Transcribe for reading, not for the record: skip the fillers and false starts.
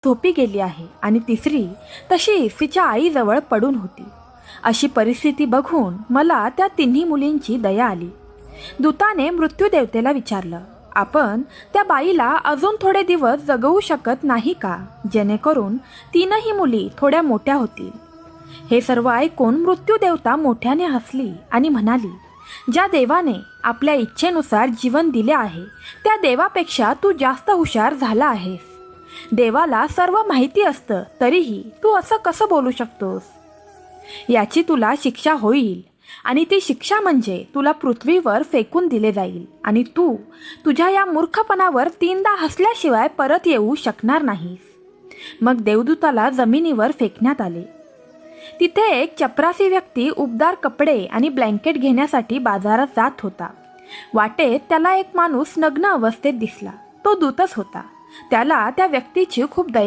झोपी गेली आहे आणि तिसरी तशीच तिच्या आईजवळ पडून होती. अशी परिस्थिती बघून मला त्या तिन्ही मुलींची दया आली. दूताने मृत्यूदेवतेला विचारलं, आपण त्या बाईला अजून थोडे दिवस जगवू शकत नाही का, जेणेकरून तीनही मुली थोड्या मोठ्या होतील. हे सर्व ऐकून मृत्यूदेवता मोठ्याने हसली आणि म्हणाली, ज्या देवाने आपल्या इच्छेनुसार जीवन दिले आहे त्या देवापेक्षा तू जास्त हुशार झाला आहेस. देवाला सर्व माहिती असतं तरीही तू असं कसं बोलू शकतोस. याची तुला शिक्षा होईल आणि ती शिक्षा म्हणजे तुला पृथ्वीवर फेकून दिले जाईल आणि तू तुझ्या या मूर्खपणावर तीनदा हसल्याशिवाय परत येऊ शकणार नाहीस. मग देवदूताला जमिनीवर फेकण्यात आले. तिथे एक चपरासी व्यक्ती उबदार कपडे आणि ब्लँकेट घेण्यासाठी बाजारात जात होता. वाटेत त्याला एक माणूस नग्न अवस्थेत दिसला. तो दूतच होता. त्याला त्या व्यक्तीची खूप दया